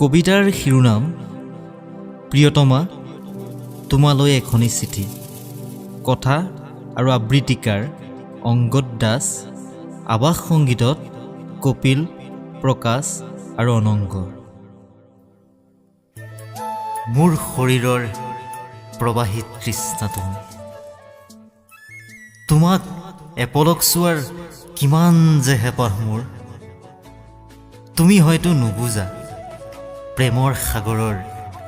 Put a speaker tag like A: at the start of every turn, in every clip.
A: কবিতাৰ শিৰোনাম প্ৰিয়তমা তোমালৈ এখনি চিঠি। কথা আৰু আবৃত্তিকাৰ অংগদ দাস। আৱাস সংগীতত কপিল, প্ৰকাশ আৰু অনংগ। মোৰ শৰীৰৰ প্ৰবাহিত তৃষ্ণা তুমি, তোমাক এপলক চোৱাৰ কিমান যে হেঁপাহ মোৰ। তুমি হয়তো নুবুজা প্ৰেমৰ সাগৰৰ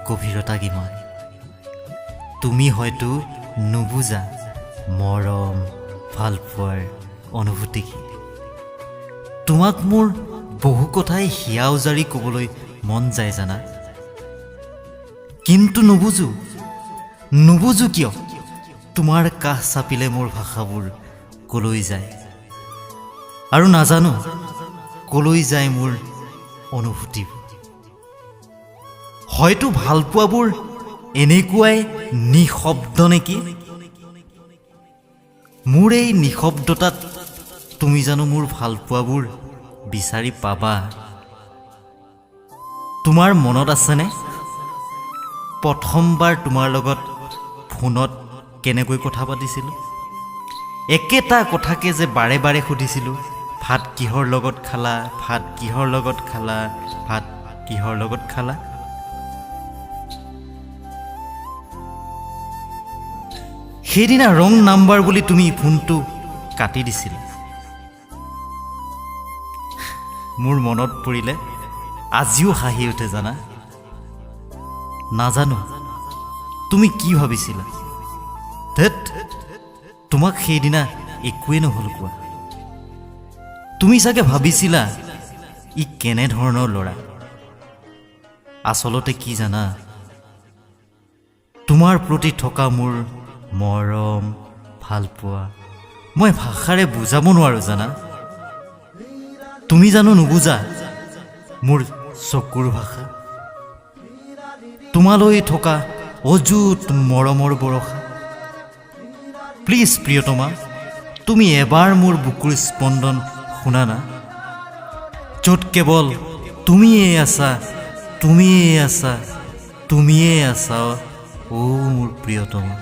A: গভীৰতা কিমান। তুমি হয়তো নুবুজা মৰম ভালপোৱাৰ অনুভূতি কি। তোমাক মোৰ বহু কথাই হিয়া উজাৰি ক'বলৈ মন যায় জানা, কিন্তু নুবুজো কিয় তোমাৰ কাষ চাপিলে মোৰ ভাষাবোৰ কলৈ যায়, আৰু নাজানো কলৈ যায় মোৰ অনুভূতিবোৰ। হয়তো ভালপোৱাবোৰ এনেকুৱাই নিঃশব্দ নেকি। মোৰ এই নিঃশব্দতাত তুমি জানো মোৰ ভালপোৱাবোৰ বিচাৰি পাবা। তোমাৰ মনত আছেনে প্ৰথমবাৰ তোমাৰ লগত ফোনত কেনেকৈ কথা পাতিছিলোঁ? একেটা কথাকে যে বাৰে বাৰে সুধিছিলোঁ, ভাত কিহৰ লগত খালা, ভাত কিহৰ লগত খালা, ভাত কিহৰ লগত খালা। সেইদিনা ৰং নাম্বাৰ বুলি তুমি ফোনটো কাটি দিছিলা। মোৰ মনত পৰিলে আজিও হাঁহি উঠে জানা। নাজানো তুমি কি ভাবিছিলা। ধেত, তোমাক সেইদিনা একোৱেই নহ'ল কোৱা। তুমি চাগে ভাবিছিলা ই কেনেধৰণৰ ল'ৰা। আচলতে কি জানা, তোমাৰ প্ৰতি থকা মোৰ মৰম ভালপোৱা মই ভাষাৰে বুজাব নোৱাৰো জানা। তুমি জানো নুবুজা মোৰ চকুৰ ভাষা, তোমালৈ থকা অযুত মৰমৰ বৰষা। প্লিজ প্ৰিয়তমা, তুমি এবাৰ মোৰ বুকুৰ স্পন্দন শুনা না, য'ত কেৱল তুমিয়ে আছা, তুমিয়ে আছা, তুমিয়ে আছা, অ' মোৰ প্ৰিয়তমা।